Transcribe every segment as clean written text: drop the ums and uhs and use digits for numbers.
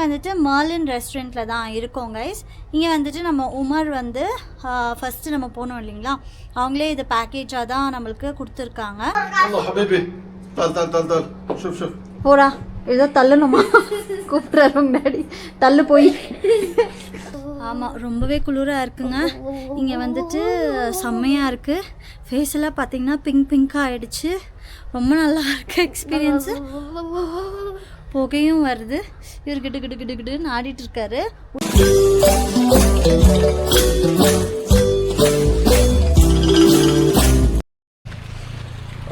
வந்துட்டு மர்லின் ரெஸ்டாரண்ட்டில் தான் இருக்கோம் கைஸ். இங்கே வந்துட்டு நம்ம உமர் வந்து ஃபஸ்ட்டு நம்ம போனோம் இல்லைங்களா, அவங்களே இது பேக்கேஜாக தான் நம்மளுக்கு கொடுத்துருக்காங்க. போடா ஏதோ தள்ளணுமா கூப்பிட்றாரு டாடி, தள்ளு போய். ஆமாம், ரொம்பவே குளிராக இருக்குங்க. இங்கே வந்துட்டு செம்மையாக இருக்குது. ஃபேஸ் எல்லாம் பார்த்தீங்கன்னா பிங்காக ஆகிடுச்சு. ரொம்ப நல்லா இருக்குது எக்ஸ்பீரியன்ஸு. புகையும் வருது. இவர் கிட்டு கிட்டு கிட்டு கிட்டுன்னு ஆடிட்டு இருக்காரு.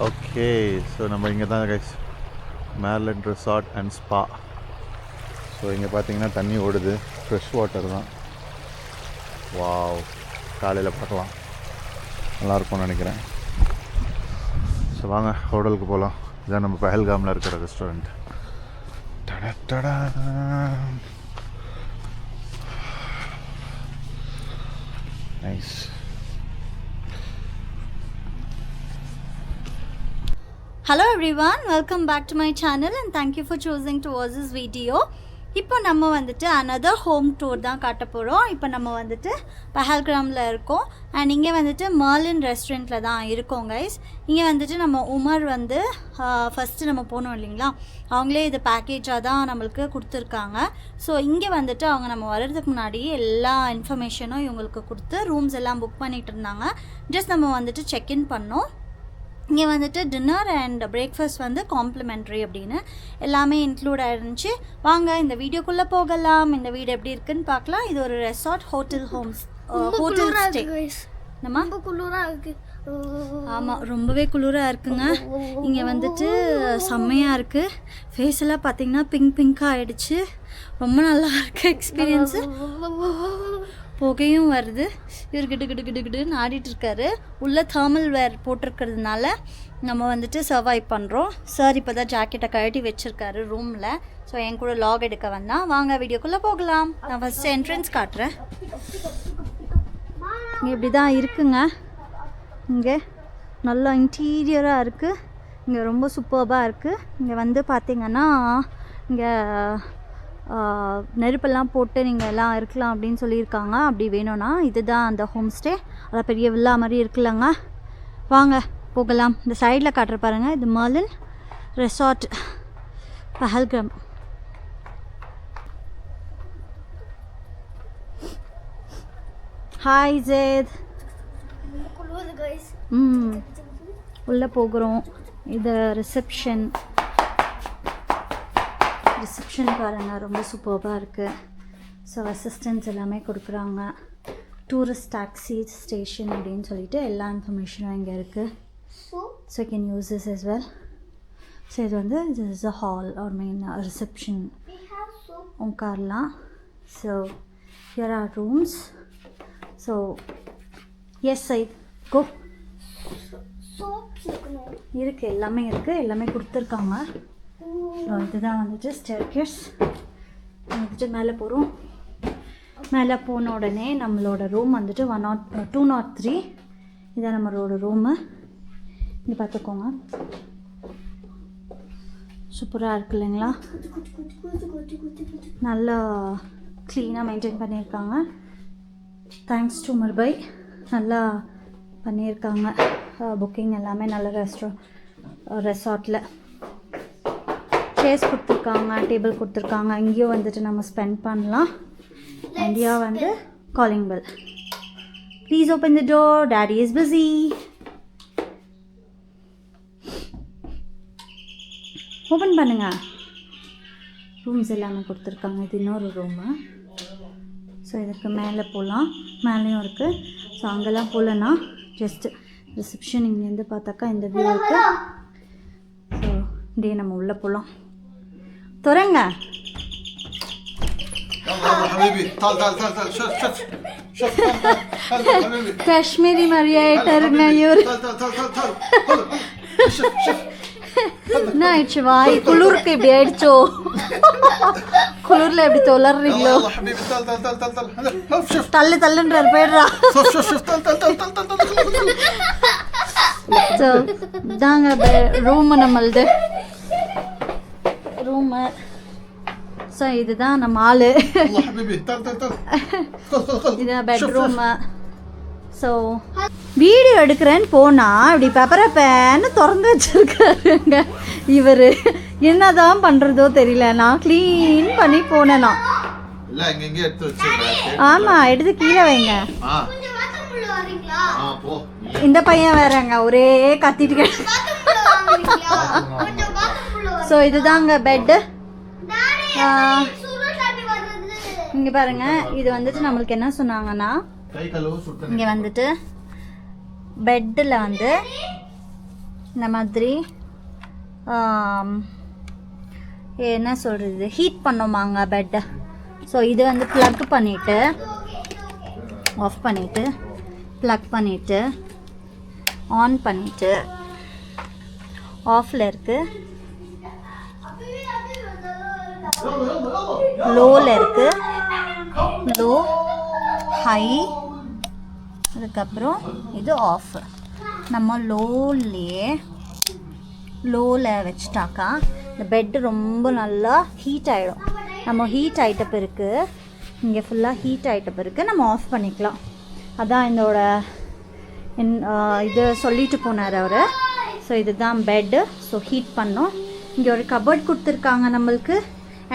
ஓகே, ஸோ நம்ம இங்கே தான் guys, Merlin resort and spa. So இங்கே பார்த்தீங்கன்னா தண்ணி ஓடுது, ஃப்ரெஷ் வாட்டர் தான். வாவ், காலையில் பார்க்கலாம், நல்லாயிருக்கும்னு நினைக்கிறேன். ஸோ வாங்க ஹோட்டலுக்கு போகலாம். இதான் நம்ம பஹல்காமில் இருக்கிற ரெஸ்டாரண்ட். டடா nice. Hello everyone, welcome back to my channel and thank you for choosing to watch this video. இப்போ நம்ம வந்துட்டு another home tour தான் காட்ட போகிறோம். இப்போ நம்ம வந்துட்டு பஹல்காமில் இருக்கோம் அண்ட் இங்கே வந்துட்டு மர்லின் ரெஸ்டாரண்ட்டில் தான் இருக்கோம் கைஸ். இங்கே வந்துட்டு நம்ம உமர் வந்து ஃபஸ்ட்டு நம்ம போனோம் இல்லைங்களா, அவங்களே இது பேக்கேஜாக தான் நம்மளுக்கு கொடுத்துருக்காங்க. ஸோ இங்கே வந்துட்டு அவங்க நம்ம வர்றதுக்கு முன்னாடி எல்லா இன்ஃபர்மேஷனும் இவங்களுக்கு கொடுத்து ரூம்ஸ் எல்லாம் புக் பண்ணிகிட்டு இருந்தாங்க. ஜஸ்ட் நம்ம வந்துட்டு செக்இன் பண்ணோம். இங்கே வந்துட்டு டின்னர் அண்ட் பிரேக்ஃபாஸ்ட் வந்து காம்ப்ளிமெண்ட்ரி அப்படின்னு எல்லாமே இன்க்ளூட் ஆகிருந்துச்சு. வாங்க இந்த வீடியோக்குள்ளே போகலாம். இந்த வீடு எப்படி இருக்குன்னு பார்க்கலாம். இது ஒரு ரெசார்ட் ஹோட்டல் ஹோட்டல் ஸ்டே. நம்ம ஆமாம், ரொம்பவே குளிராக இருக்குங்க. இங்கே வந்துட்டு செம்மையாக இருக்குது. ஃபேஸ் எல்லாம் பார்த்தீங்கன்னா பிங்காக ஆகிடுச்சு. ரொம்ப நல்லா இருக்குது எக்ஸ்பீரியன்ஸு. புகையும் வருது. இவர் கிட்டு கிட்டு கிட்டு கிட்டுன்னு ஆடிட்டு இருக்காரு. உள்ள தேர்மல் வேர் போட்டிருக்கிறதுனால நம்ம வந்துட்டு சர்வைவ் பண்ணுறோம். சார் இப்போ தான் ஜாக்கெட்டை கழட்டி வச்சுருக்காரு ரூமில். ஸோ என் கூட லாக் எடுக்க வந்தால் வாங்க வீடியோக்குள்ளே போகலாம். நான் ஃபஸ்ட்டு என்ட்ரன்ஸ் காட்டுறேன். இங்கே இப்படி தான் இருக்குங்க. இங்கே நல்லா இன்டீரியராக இருக்குது. இங்கே ரொம்ப சூப்பர்பாக இருக்குது. இங்கே வந்து பார்த்திங்கன்னா இங்கே நெருப்பெல்லாம் போட்டு நீங்கள் எல்லாம் இருக்கலாம் அப்படின்னு சொல்லியிருக்காங்க. அப்படி வேணும்னா இதுதான் அந்த ஹோம் ஸ்டே. அதான் பெரிய வில்லா மாதிரி இருக்குல்லங்க. வாங்க போகலாம். இந்த சைடில் காட்டுற பாருங்கள், இது மர்லின் ரெசார்ட் பஹல்காம். ஹாய் ஜேத். உள்ளே போகிறோம். இது ரிசப்ஷன் பாருங்கள், ரொம்ப சூப்பராக இருக்குது. ஸோ அசிஸ்டன்ஸ் எல்லாமே கொடுக்குறாங்க. டூரிஸ்ட் டாக்ஸி ஸ்டேஷன் அப்படின்னு சொல்லிட்டு எல்லா இன்ஃபர்மேஷனும் இங்கே இருக்குது. So you can use this as well. So இது வந்து this is a hall or main reception. உட்காரலாம். So here are rooms. So yes side go. இருக்குது, எல்லாமே இருக்குது, எல்லாமே கொடுத்துருக்காங்க. இதுதான் வந்துட்டு ஸ்டேர்கேஸ். வந்துட்டு மேலே போகிறோம். மேலே போன உடனே நம்மளோட ரூம் வந்துட்டு 203. இதான் நம்மளோட ரூமு. இங்கே பார்த்துக்கோங்க, சூப்பராக இருக்கு இல்லைங்களா. நல்லா க்ளீனாக மெயின்டைன் பண்ணியிருக்காங்க. தேங்க்ஸ் டு முர்பை, நல்லா பண்ணியிருக்காங்க. புக்கிங் எல்லாமே நல்ல ரெசார்ட்டில் சேர்ஸ் கொடுத்துருக்காங்க, டேபிள் கொடுத்துருக்காங்க. இங்கேயும் வந்துட்டு நம்ம ஸ்பெண்ட் பண்ணலாம். இந்தியா வந்து calling bell. Please open the door, daddy is busy. Open பண்ணுங்க. ரூம்ஸ் எல்லாமே கொடுத்துருக்காங்க. இது இன்னொரு ரூமு. ஸோ இதுக்கு மேலே போகலாம். மேலேயும் இருக்குது. ஸோ அங்கெல்லாம் போகலன்னா ஜஸ்ட் ரிசப்ஷன் இங்கேருந்து பார்த்தாக்கா இந்த வியூ இருக்குது. ஸோ இப்படியே நம்ம உள்ளே போகலாம். தொடங்க. காஷ்மீரி மாதிரியே ஆயிட்டாருங்க இவர். என்ன ஆயிடுச்சு? வாய் குளிருக்கு இப்படி ஆயிடுச்சோ? குளிர்ல எப்படி தொலறீங்களோ? தள்ளு தள்ளுன்றார், போயிடுறா. ஸோ இதாங்க ரூமு நம்மளது. ரூமு ஸோ இதுதான் நம்ம ஆளு. الله حبيبي تعال இதுதான் பெட்ரூம். ஸோ வீடியோ எடுக்கிறேன்னு போனால் இப்படி பெப்பரப்பேன்னு திறந்து வச்சுருக்காருங்க இவர். என்னதான் பண்ணுறதோ தெரியல. நான் க்ளீன் பண்ணி போனேன். நான் ஆமாம் எடுத்து கீழே வைங்க. இந்த பையன் வேறங்க ஒரே கத்திட்டு. ஸோ இதுதாங்க பெட்டு. இங்கே பாருங்க, இது வந்துட்டு நம்மளுக்கு என்ன சொன்னாங்கன்னா, இங்கே வந்துட்டு பெட்டில் வந்து இந்த மாதிரி என்ன சொல்கிறது, ஹீட் பண்ணோமாங்க பெட்டை. ஸோ இது வந்து ப்ளக் பண்ணிவிட்டு ஆஃப் பண்ணிவிட்டு ப்ளக் பண்ணிவிட்டு ஆன் பண்ணிவிட்டு ஆஃபில் இருக்குது, லோவில் இருக்குது, லோ ஹை, அதுக்கப்புறம் இது ஆஃப். நம்ம லோவில் வச்சுட்டாக்கா இந்த பெட்டு ரொம்ப நல்லா ஹீட் ஆகிடும். நம்ம ஹீட் ஆகிட்ட பிறகு இங்கே ஃபுல்லாக ஹீட் ஆகிட்ட பிறகு நம்ம ஆஃப் பண்ணிக்கலாம். அதான் இதோட இது சொல்லிட்டு போனார் அவர். ஸோ இதுதான் பெட்டு. ஸோ ஹீட் பண்ணோம். இங்கே ஒரு கபோர்ட் கொடுத்துருக்காங்க நம்மளுக்கு.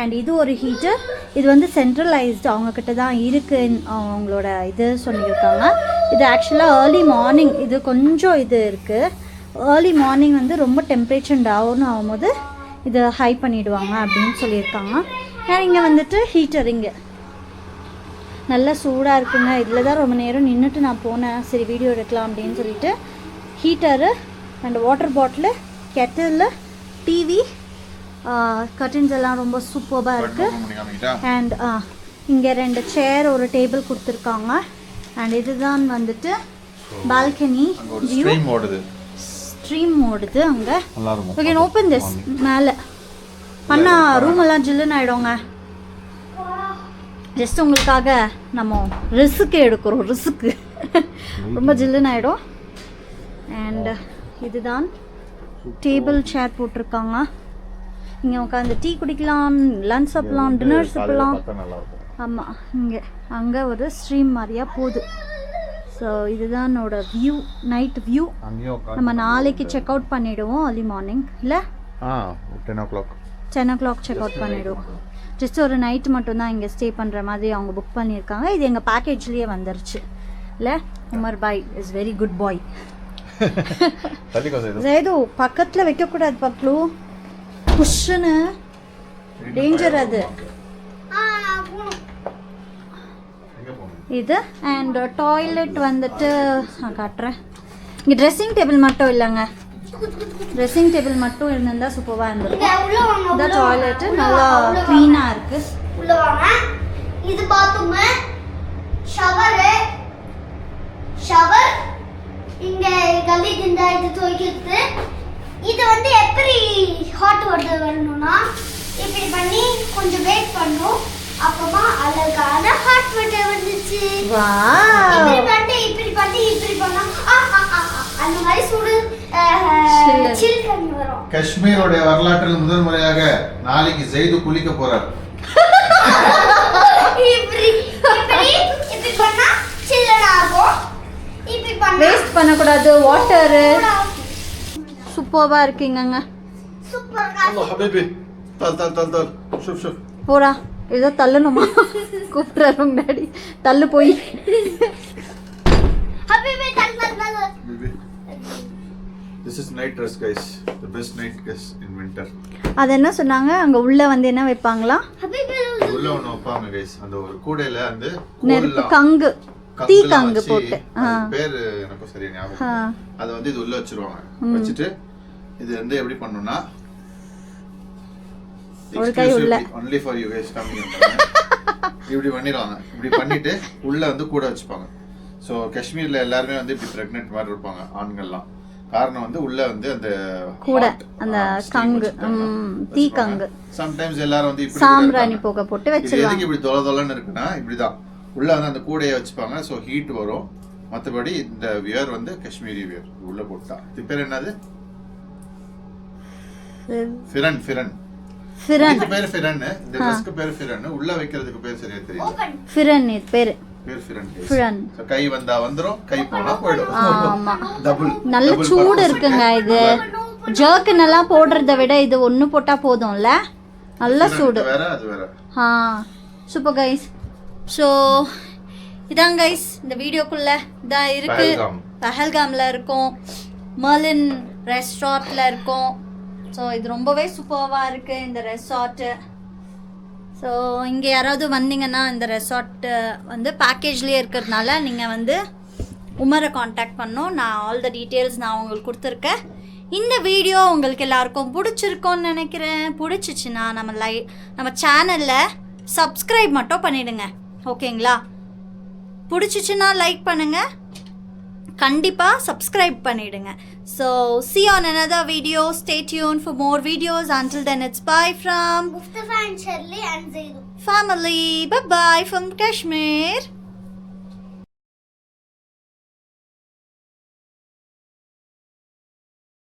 அண்ட் இது ஒரு ஹீட்டர். இது வந்து சென்ட்ரலைஸ்டு அவங்கக்கிட்ட தான் இருக்குது அவங்களோட இது சொல்லியிருக்காங்க. இது ஆக்சுவலாக ஏர்லி மார்னிங் இது கொஞ்சம் இது இருக்குது. ஏர்லி மார்னிங் வந்து ரொம்ப டெம்பரேச்சர் டவுன் ஆகும்போது இதை ஹை பண்ணிவிடுவாங்க அப்படின்னு சொல்லியிருக்காங்க. ஏன்னா இங்கே வந்துட்டு ஹீட்டர் இங்கே நல்லா சூடாக இருக்குங்க. இதில் தான் ரொம்ப நேரம் நின்றுட்டு நான் போனேன், சரி வீடியோ எடுக்கலாம் அப்படின்னு சொல்லிட்டு. Heater and water bottle, Kettle, TV, curtains எல்லாம் ரொம்ப சூப்பராக இருக்குது. அண்ட் இங்கே 2 சேர், ஒரு டேபிள் கொடுத்துருக்காங்க. அண்ட் இதுதான் வந்துட்டு பால்கனி வியூ. ஸ்ட்ரீம் ஓடுது அங்கே. Okay, open this. மேலே பண்ணால் ரூம் எல்லாம் ஜில்லுன்னு ஆகிடுங்க. ஜஸ்ட் உங்களுக்காக நம்ம ரிஸ்க்கு எடுக்கிறோம். ரிஸ்க்கு ரொம்ப ஜில்லுன்னு ஆகிடும். அண்ட் இதுதான் டேபிள் சேர் போட்டிருக்காங்க. இங்கே உட்காந்து டீ குடிக்கலாம், லன்ச் சாப்பிட்லாம், டின்னர் சாப்பிட்லாம். ஆமாம், அங்கே ஒரு ஸ்ட்ரீம் மாதிரியா போகுது. ஸோ இதுதான் என்னோட வியூ, நைட் வியூ. நம்ம நாளைக்கு செக் அவுட் பண்ணிவிடுவோம் ஏர்லி மார்னிங். இல்லை 10 o'clock செக் அவுட் பண்ணிவிடுவோம். ஜஸ்ட் ஒரு நைட்டு மட்டும்தான் இங்கே ஸ்டே பண்ணுற மாதிரி அவங்க புக் பண்ணியிருக்காங்க. இது எங்கள் பேக்கேஜ்லேயே வந்துருச்சு. இல்லை, Umar bhai is very good boy. ஏதோ பக்கத்தில் வைக்கக்கூடாது பக்லு, புஷ்ஷுன்னு டேஞ்சர் அது. இது அண்ட் டாய்லெட் வந்துட்டு நான் காட்டுறேன். இங்கே ட்ரெஸ்ஸிங் டேபிள் மட்டும் இல்லைங்க, ட்ரெஸ்ஸிங் டேபிள் மட்டும் இருந்திருந்தா சூப்பராக இருந்திருக்கும். இந்த டாய்லெட்டு நல்லா க்ளீனாக இருக்கு. இது பாத்ரூம், ஷவர் இங்க கலி இந்த இது துவைக்கிறது. இது வந்து எப்படி ஹாட் வாட்டர் வரணும்னா இப்படி பண்ணி கொஞ்சம் வெயிட் பண்ணும், அப்பமா அழகான ஹாட் வாட்டர் வந்துச்சு. இப்படி பண்ணா அந்த மாதிரி சுடு சில் தண்ணி வரும். காஷ்மீரோட வரலாற்றில் முதல் முறையாக நாளைக்கு ஜெய்து குளிக்க போறார். இப்படி பண்ணா சில்லுனா ஆகும். இப்படி பண்ணா வேஸ்ட் பண்ணக்கூடாது வாட்டர். சூப்பரா இருக்கீங்கங்க. சூப்பரா. الله حبيبي تعال شوف போடா, ஏதோ தள்ளணுமா? கூப்பிட்டுறாருங்க டாடி, தள்ளு போய். ஹபிபி தள்ள. This is night dress guys, the best night dress in winter. அது என்ன சொன்னாங்க, அங்க உள்ள வந்து என்ன வைப்பாங்களா? ஹபிபி உள்ள ஒன்னு வைப்பாங்க guys. அந்த ஒரு கூடையில அந்த நெருப்பு கங்கு, தீ கங்கு போட்டு. பேர் எனக்கு சரியா ஞாபகம். அது வந்து இது உள்ள வச்சிருவாங்க. வச்சிட்டு இது வந்து எப்படி பண்ணனும்னா ஒரு கை உள்ள only for you guys coming in. இப்படி பண்ணிடுவாங்க. இப்படி பண்ணிட்டு உள்ள வந்து கூட வச்சுப்பாங்க. ஸோ காஷ்மீர்ல எல்லாருமே வந்து இப்படி பிரெக்னென்ட் மாதிரி இருப்பாங்க ஆண்கள்லாம். காரணம் வந்து உள்ள வந்து அந்த கூட அந்த கங்கு, தீ கங்கு. சம்டைம்ஸ் எல்லாரும் வந்து இப்படி சாம்பிராணி புகை போட்டு வச்சிருவாங்க. எதுக்கு இப்படி தொலைன்னு இருக்குன்னா இப்படிதான் உள்ள வந்து அந்த கூடையை வச்சுப்பாங்க. ஸோ ஹீட் வரும். மற்றபடி இந்த வியர் வந்து காஷ்மீரி வியர் உள்ள போட்டா. இது பேர் என்னது? ஃபிரன். ஃபிரன் இதுக்கு பேர் ஃபிரன், இந்த ட்ரெஸ்க்கு பேர் ஃபிரன், உள்ள வைக்கிறதுக்கு பேர் சரியா தெரியல. ஓபன். ஃபிரன் இது பேரு. பேர் ஃபிரன். ஃபிரன். சோ கை வந்தா வந்துரும், கை போனா போய்டும். ஆமா. டபுள். நல்ல சூடு இருக்குங்க இது. ஜர்க்கன் எல்லாம் போடுறதை விட இது ஒன்று போட்டால் போதும்ல, நல்ல சூடு. வேற அது வேற. Super guys. ஸோ இதான் கைஸ் இந்த வீடியோக்குள்ளே இதான் இருக்கு. பஹல்காமில் இருக்கோம், மர்லின் ரெஸ்டாரண்ட்டில் இருக்கோம். ஸோ இது ரொம்பவே சூப்பராக இருக்குது இந்த ரெசார்ட்டு. ஸோ இங்கே யாராவது வந்தீங்கன்னா இந்த ரெசார்ட்டு வந்து பேக்கேஜ்லேயே இருக்கிறதுனால நீங்கள் வந்து உமரை காண்டாக்ட் பண்ணோம். நான் ஆல் த டீட்டெயில்ஸ் நான் உங்களுக்கு கொடுத்துருக்கேன். இந்த வீடியோ உங்களுக்கு எல்லாருக்கும் பிடிச்சிருக்கோன்னு நினைக்கிறேன். பிடிச்சிச்சின்னா நம்ம சேனலில் சப்ஸ்கிரைப் மட்டும் பண்ணிவிடுங்க, ஓகேங்களா? பிடிச்சிச்சின்னா லைக் பண்ணுங்கள், கண்டிப்பாக சப்ஸ்கிரைப் பண்ணிவிடுங்க. So see you on another video. Stay tuned for more videos. Until then it's bye from Mustafa and Shirley and Zaidu family. Bye bye from Kashmir.